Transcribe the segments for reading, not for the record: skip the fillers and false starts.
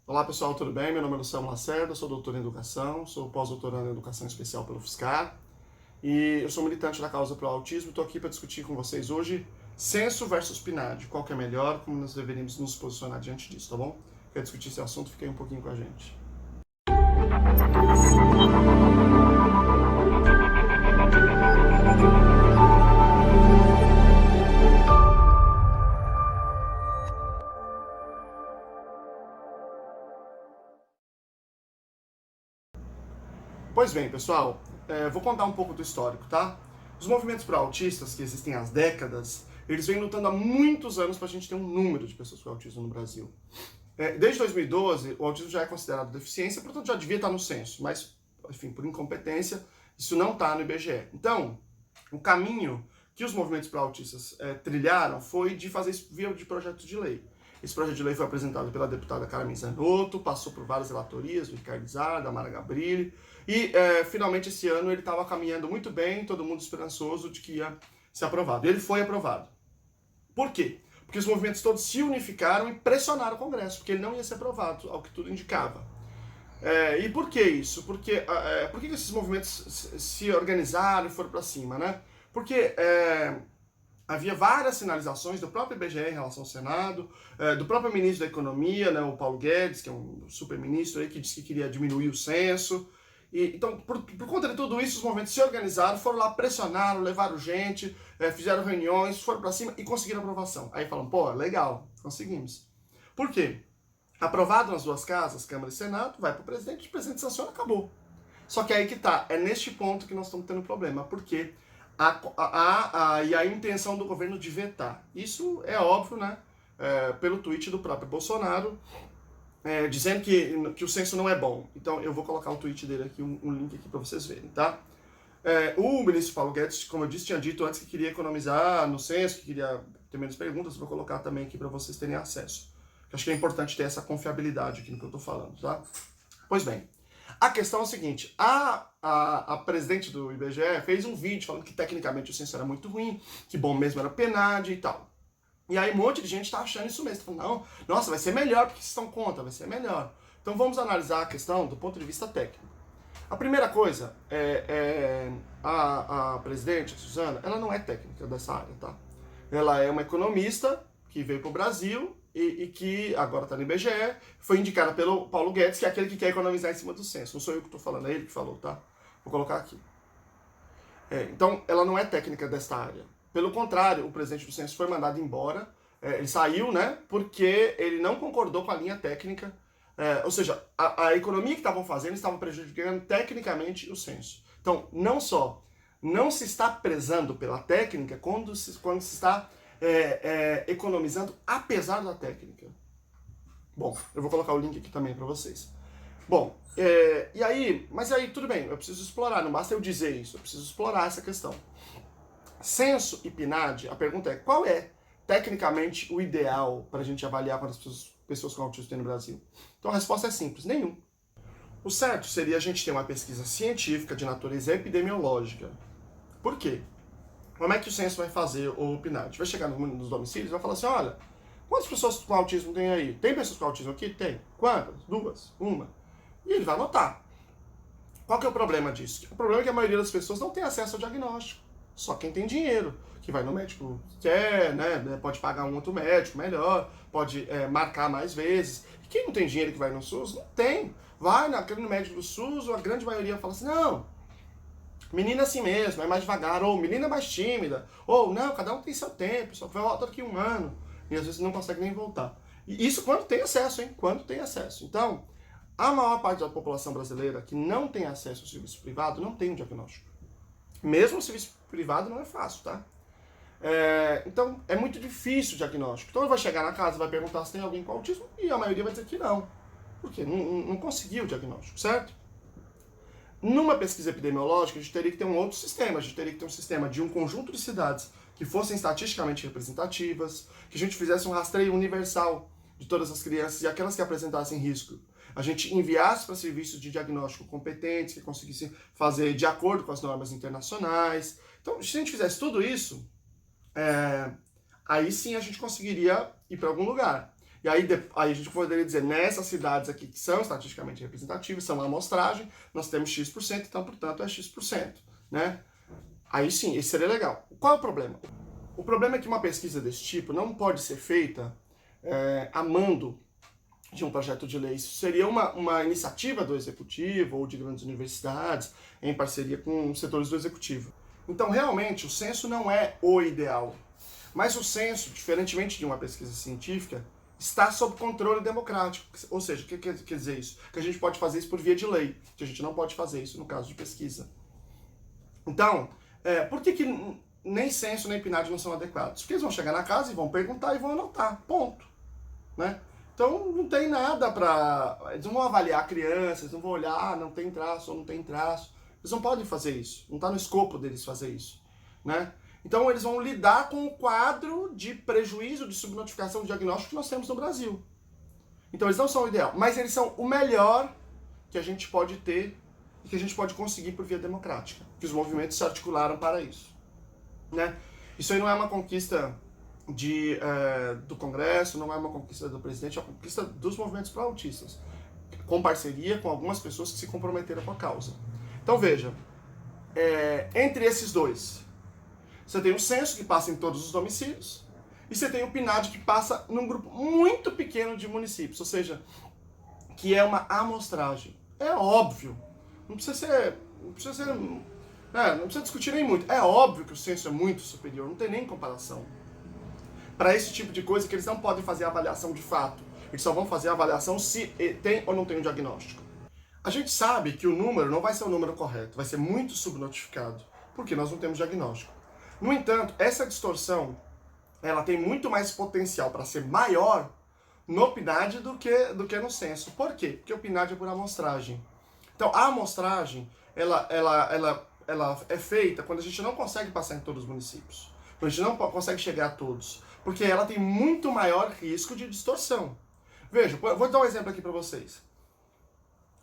Olá pessoal, tudo bem? Meu nome é Luciano Lacerda, sou doutor em Educação, sou pós-doutorando em Educação Especial pelo UFSCar e eu sou militante da causa pro autismo e estou aqui para discutir com vocês hoje censo versus PNAD, qual que é melhor, como nós deveríamos nos posicionar diante disso, tá bom? Quer discutir esse assunto? Fique aí um pouquinho com a gente. Pois bem, pessoal, vou contar um pouco do histórico, tá? Os movimentos pro-autistas, que existem há décadas, eles vêm lutando há muitos anos para a gente ter um número de pessoas com autismo no Brasil. Desde 2012, o autismo já é considerado deficiência, portanto já devia estar no censo, mas, enfim, por incompetência, isso não está no IBGE. Então, o caminho que os movimentos pro-autistas trilharam foi de fazer isso via de projeto de lei. Esse projeto de lei foi apresentado pela deputada Carmen Zanotto, passou por várias relatorias, do Ricardo Izar, da Mara Gabrilli, e finalmente esse ano ele estava caminhando muito bem, todo mundo esperançoso de que ia ser aprovado. E ele foi aprovado. Por quê? Porque os movimentos todos se unificaram e pressionaram o Congresso, porque ele não ia ser aprovado, ao que tudo indicava. E por que isso? Por que esses movimentos se organizaram e foram para cima, né? Porque havia várias sinalizações do próprio IBGE em relação ao Senado, do próprio ministro da Economia, né, o Paulo Guedes, que é um super ministro aí, que disse que queria diminuir o censo. Então, por conta de tudo isso, os movimentos se organizaram, foram lá, pressionaram, levaram gente, fizeram reuniões, foram para cima e conseguiram aprovação. Aí falam, pô, legal, conseguimos. Por quê? Aprovado nas duas casas, Câmara e Senado, vai para o presidente sanciona, acabou. Só que aí que tá, é neste ponto que nós estamos tendo problema, porque e a intenção do governo de vetar. Isso é óbvio, né? Pelo tweet do próprio Bolsonaro, dizendo que o censo não é bom. Então eu vou colocar o tweet dele aqui, um link aqui para vocês verem, tá? O ministro Paulo Guedes, como eu disse, tinha dito antes que queria economizar no censo, que queria ter menos perguntas, vou colocar também aqui para vocês terem acesso. Acho que é importante ter essa confiabilidade aqui no que eu estou falando, tá? Pois bem, a questão é o seguinte, a presidente do IBGE fez um vídeo falando que tecnicamente o censo era muito ruim, que bom mesmo era PNAD e tal. E aí um monte de gente tá achando isso mesmo, falando, não, nossa, vai ser melhor porque vocês estão contra, vai ser melhor. Então vamos analisar a questão do ponto de vista técnico. A primeira coisa a presidente, a Suzana, ela não é técnica dessa área, tá? Ela é uma economista que veio para o Brasil e que agora está no IBGE, foi indicada pelo Paulo Guedes, que é aquele que quer economizar em cima do censo. Não sou eu que estou falando, é ele que falou, tá? Vou colocar aqui. Então, ela não é técnica desta área. Pelo contrário, o presidente do censo foi mandado embora, ele saiu, né, porque ele não concordou com a linha técnica, ou seja, a economia que estavam fazendo estava prejudicando tecnicamente o censo. Então, não se está prezando pela técnica quando se está economizando apesar da técnica. Bom, eu vou colocar o link aqui também para vocês. Bom, mas aí tudo bem, eu preciso explorar, não basta eu dizer isso, eu preciso explorar essa questão. Censo e PNAD, a pergunta é, qual é tecnicamente o ideal para a gente avaliar quantas pessoas com autismo tem no Brasil? Então a resposta é simples, nenhum. O certo seria a gente ter uma pesquisa científica de natureza epidemiológica. Por quê? Como é que o censo vai fazer o PNAD? Vai chegar nos domicílios e vai falar assim, olha, quantas pessoas com autismo tem aí? Tem pessoas com autismo aqui? Tem. Quantas? 2? 1? E ele vai anotar. Qual que é o problema disso? O problema é que a maioria das pessoas não tem acesso ao diagnóstico. Só quem tem dinheiro, que vai no médico que quer, né? Pode pagar um outro médico melhor, pode marcar mais vezes. E quem não tem dinheiro que vai no SUS, não tem. Vai no médico do SUS, a grande maioria fala assim, não, menina assim mesmo, é mais devagar, ou menina é mais tímida, ou não, cada um tem seu tempo, só vai voltar daqui 1 ano, e às vezes não consegue nem voltar. E isso quando tem acesso, hein? Quando tem acesso. Então, a maior parte da população brasileira que não tem acesso ao serviço privado não tem um diagnóstico. Mesmo o serviço privado não é fácil, tá? Então, é muito difícil o diagnóstico. Então, ele vai chegar na casa, vai perguntar se tem alguém com autismo, e a maioria vai dizer que não. Porque não conseguiu o diagnóstico, certo? Numa pesquisa epidemiológica, a gente teria que ter um outro sistema. A gente teria que ter um sistema de um conjunto de cidades que fossem estatisticamente representativas, que a gente fizesse um rastreio universal de todas as crianças e aquelas que apresentassem risco. A gente enviasse para serviços de diagnóstico competentes, que conseguissem fazer de acordo com as normas internacionais. Então, se a gente fizesse tudo isso, aí sim a gente conseguiria ir para algum lugar. E aí a gente poderia dizer, nessas cidades aqui que são estatisticamente representativas, são uma amostragem, nós temos X%, então, portanto, é X%, né? Aí sim, esse seria legal. Qual é o problema? O problema é que uma pesquisa desse tipo não pode ser feita a mando de um projeto de lei. Isso seria uma iniciativa do executivo ou de grandes universidades em parceria com os setores do executivo. Então, realmente, o censo não é o ideal. Mas o censo, diferentemente de uma pesquisa científica, está sob controle democrático. Ou seja, o que quer dizer isso? Que a gente pode fazer isso por via de lei, que a gente não pode fazer isso no caso de pesquisa. Então, por que nem censo nem PNAD não são adequados? Porque eles vão chegar na casa e vão perguntar e vão anotar, ponto. Né? Então, não tem nada para... Eles não vão avaliar crianças, eles não vão olhar, não tem traço ou não tem traço. Eles não podem fazer isso, não está no escopo deles fazer isso. Né? Então, eles vão lidar com o quadro de prejuízo de subnotificação de diagnóstico que nós temos no Brasil. Então, eles não são o ideal, mas eles são o melhor que a gente pode ter e que a gente pode conseguir por via democrática, que os movimentos se articularam para isso. Né? Isso aí não é uma conquista do Congresso, não é uma conquista do presidente, é uma conquista dos movimentos pró-autistas, com parceria com algumas pessoas que se comprometeram com a causa. Então, veja, entre esses dois, você tem o censo, que passa em todos os domicílios, e você tem o PNAD, que passa num grupo muito pequeno de municípios, ou seja, que é uma amostragem. É óbvio, não precisa discutir nem muito, é óbvio que o censo é muito superior, não tem nem comparação. Para esse tipo de coisa que eles não podem fazer a avaliação de fato, eles só vão fazer a avaliação se tem ou não tem um diagnóstico. A gente sabe que o número não vai ser o número correto, vai ser muito subnotificado, porque nós não temos diagnóstico. No entanto, essa distorção, ela tem muito mais potencial para ser maior no PNAD do que no censo. Por quê? Porque o PNAD é por amostragem. Então, a amostragem, ela é feita quando a gente não consegue passar em todos os municípios. Quando a gente não consegue chegar a todos. Porque ela tem muito maior risco de distorção. Veja, vou dar um exemplo aqui para vocês.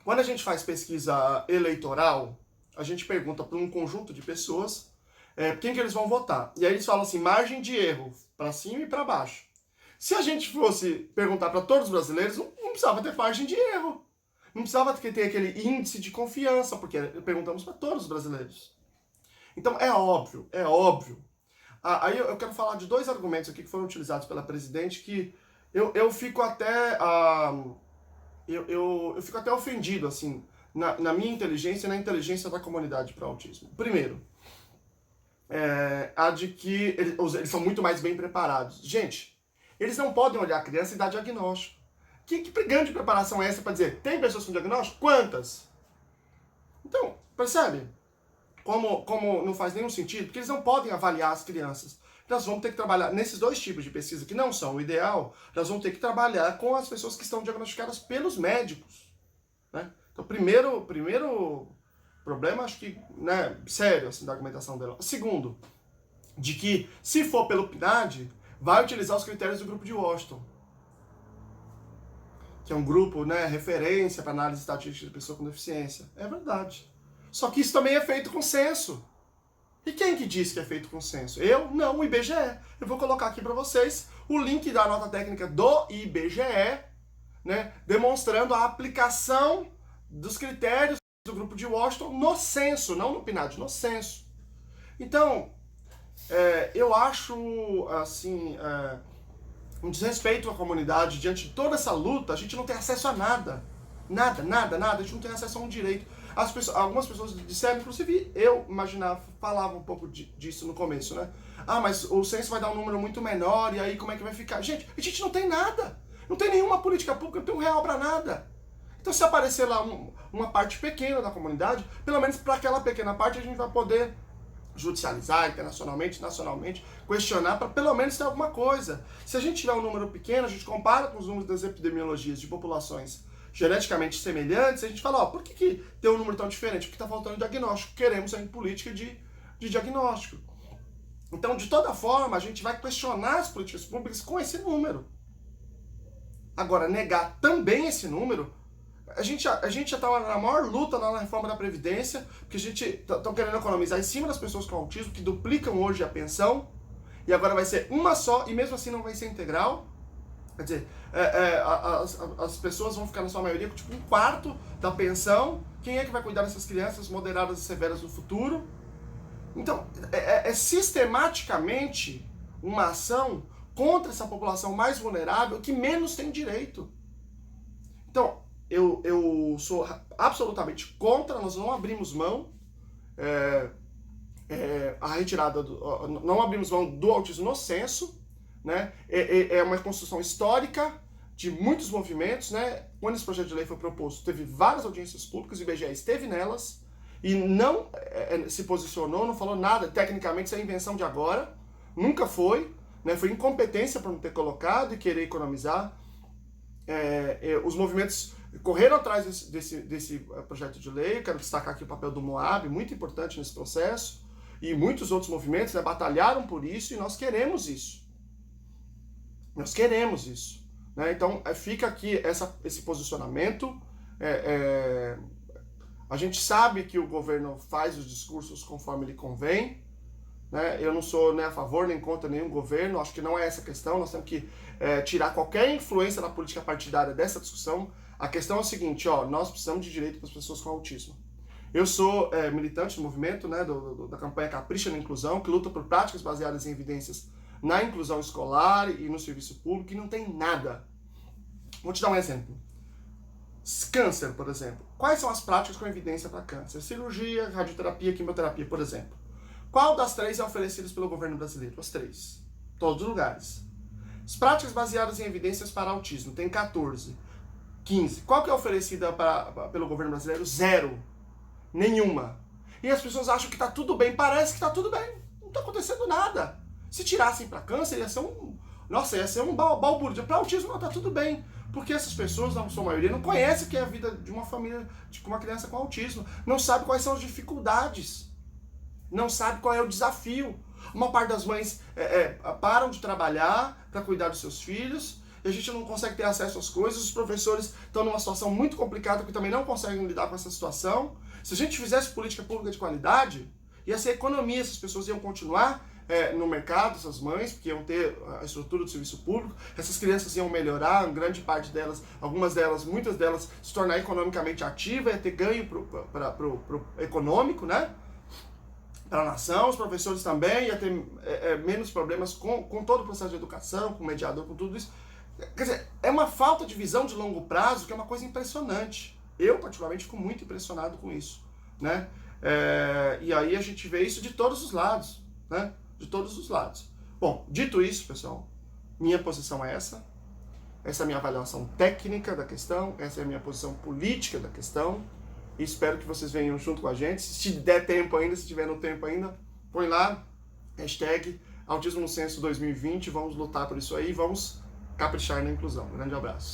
Quando a gente faz pesquisa eleitoral, a gente pergunta para um conjunto de pessoas quem que eles vão votar. E aí eles falam assim, margem de erro, para cima e para baixo. Se a gente fosse perguntar para todos os brasileiros, não precisava ter margem de erro. Não precisava ter aquele índice de confiança, porque perguntamos para todos os brasileiros. Então é óbvio. Aí eu quero falar de dois argumentos aqui que foram utilizados pela presidente que eu fico até... eu fico até ofendido, assim, na minha inteligência e na inteligência da comunidade para autismo. Primeiro, a de que eles são muito mais bem preparados. Gente, eles não podem olhar a criança e dar diagnóstico. Que grande preparação é essa para dizer, tem pessoas com diagnóstico? Quantas? Então, percebe? Como não faz nenhum sentido, porque eles não podem avaliar as crianças. Nós vamos ter que trabalhar nesses dois tipos de pesquisa que não são o ideal, nós vamos ter que trabalhar com as pessoas que estão diagnosticadas pelos médicos. Né? Então, primeiro problema, acho que, né, sério, assim, da argumentação dela. Segundo, de que, se for pelo PNAD, vai utilizar os critérios do grupo de Washington, que é um grupo, né, referência para análise estatística de pessoa com deficiência. É verdade. Só que isso também é feito com censo. E quem que diz que é feito com censo? Eu? Não, o IBGE. Eu vou colocar aqui para vocês o link da nota técnica do IBGE, né, demonstrando a aplicação dos critérios do grupo de Washington no censo, não no PNAD, no censo. Então, eu acho, assim, um desrespeito à comunidade diante de toda essa luta. A gente não tem acesso a nada. Nada. A gente não tem acesso a um direito. Algumas pessoas disseram, inclusive eu falava um pouco disso no começo, né? Ah, mas o censo vai dar um número muito menor, e aí como é que vai ficar? Gente, a gente não tem nada. Não tem nenhuma política pública, não tem R$1 para nada. Então, se aparecer lá uma parte pequena da comunidade, pelo menos para aquela pequena parte a gente vai poder judicializar internacionalmente, nacionalmente, questionar para pelo menos ter alguma coisa. Se a gente tiver um número pequeno, a gente compara com os números das epidemiologias de populações geneticamente semelhantes, a gente fala, por que tem um número tão diferente? Porque está faltando diagnóstico. Queremos aí política de diagnóstico. Então, de toda forma, a gente vai questionar as políticas públicas com esse número. Agora, negar também esse número, a gente já estava na maior luta lá na reforma da Previdência, porque a gente está querendo economizar em cima das pessoas com autismo, que duplicam hoje a pensão, e agora vai ser uma só, e mesmo assim não vai ser integral. Quer dizer, as pessoas vão ficar na sua maioria com tipo um quarto da pensão. Quem é que vai cuidar dessas crianças moderadas e severas no futuro? Então, é sistematicamente uma ação contra essa população mais vulnerável que menos tem direito. Então, eu sou absolutamente contra, nós não abrimos mão a retirada, não abrimos mão do autismo no censo, né? É uma construção histórica de muitos movimentos, né? Quando esse projeto de lei foi proposto, teve várias audiências públicas, o IBGE esteve nelas, e não se posicionou, não falou nada, tecnicamente isso é invenção de agora, nunca foi, né? Foi incompetência para não ter colocado e querer economizar. Os movimentos correram atrás desse projeto de lei. Quero destacar aqui o papel do Moab, muito importante nesse processo, e muitos outros movimentos, né, batalharam por isso, e nós queremos isso. Nós queremos isso. Né? Então, fica aqui esse posicionamento. A gente sabe que o governo faz os discursos conforme lhe convém. Né? Eu não sou nem a favor nem contra nenhum governo, acho que não é essa a questão. Nós temos que tirar qualquer influência da política partidária dessa discussão. A questão é o seguinte, nós precisamos de direito para as pessoas com autismo. Eu sou militante do movimento, né, da campanha Capricha na Inclusão, que luta por práticas baseadas em evidências na inclusão escolar e no serviço público, e não tem nada. Vou te dar um exemplo. Câncer, por exemplo. Quais são as práticas com evidência para câncer? Cirurgia, radioterapia, quimioterapia, por exemplo. Qual das 3 é oferecida pelo governo brasileiro? As 3. Todos os lugares. As práticas baseadas em evidências para autismo, tem 14. 15. Qual que é oferecida pelo governo brasileiro? 0. Nenhuma. E as pessoas acham que está tudo bem. Parece que está tudo bem. Não está acontecendo nada. Se tirassem para câncer, ia ser um balbúrdio. Para autismo, não, está tudo bem. Porque essas pessoas, na sua maioria, não conhecem o que é a vida de uma família com uma criança com autismo. Não sabe quais são as dificuldades. Não sabe qual é o desafio. Uma parte das mães param de trabalhar para cuidar dos seus filhos, e a gente não consegue ter acesso às coisas. Os professores estão numa situação muito complicada, porque também não conseguem lidar com essa situação. Se a gente fizesse política pública de qualidade, ia ser economia, essas pessoas iam continuar no mercado, essas mães, porque iam ter a estrutura do serviço público, essas crianças iam melhorar, grande parte delas, muitas delas, se tornar economicamente ativa, ia ter ganho pro econômico, né? Para a nação, os professores também, ia ter menos problemas com todo o processo de educação, com o mediador, com tudo isso. Quer dizer, é uma falta de visão de longo prazo que é uma coisa impressionante. Eu, particularmente, fico muito impressionado com isso, né? E aí a gente vê isso de todos os lados, né? De todos os lados. Bom, dito isso, pessoal, minha posição é essa. Essa é a minha avaliação técnica da questão, essa é a minha posição política da questão. E espero que vocês venham junto com a gente. Se der tempo ainda, se tiver no tempo ainda, põe lá, hashtag Autismo no Censo 2020, vamos lutar por isso aí, vamos caprichar na inclusão. Um grande abraço.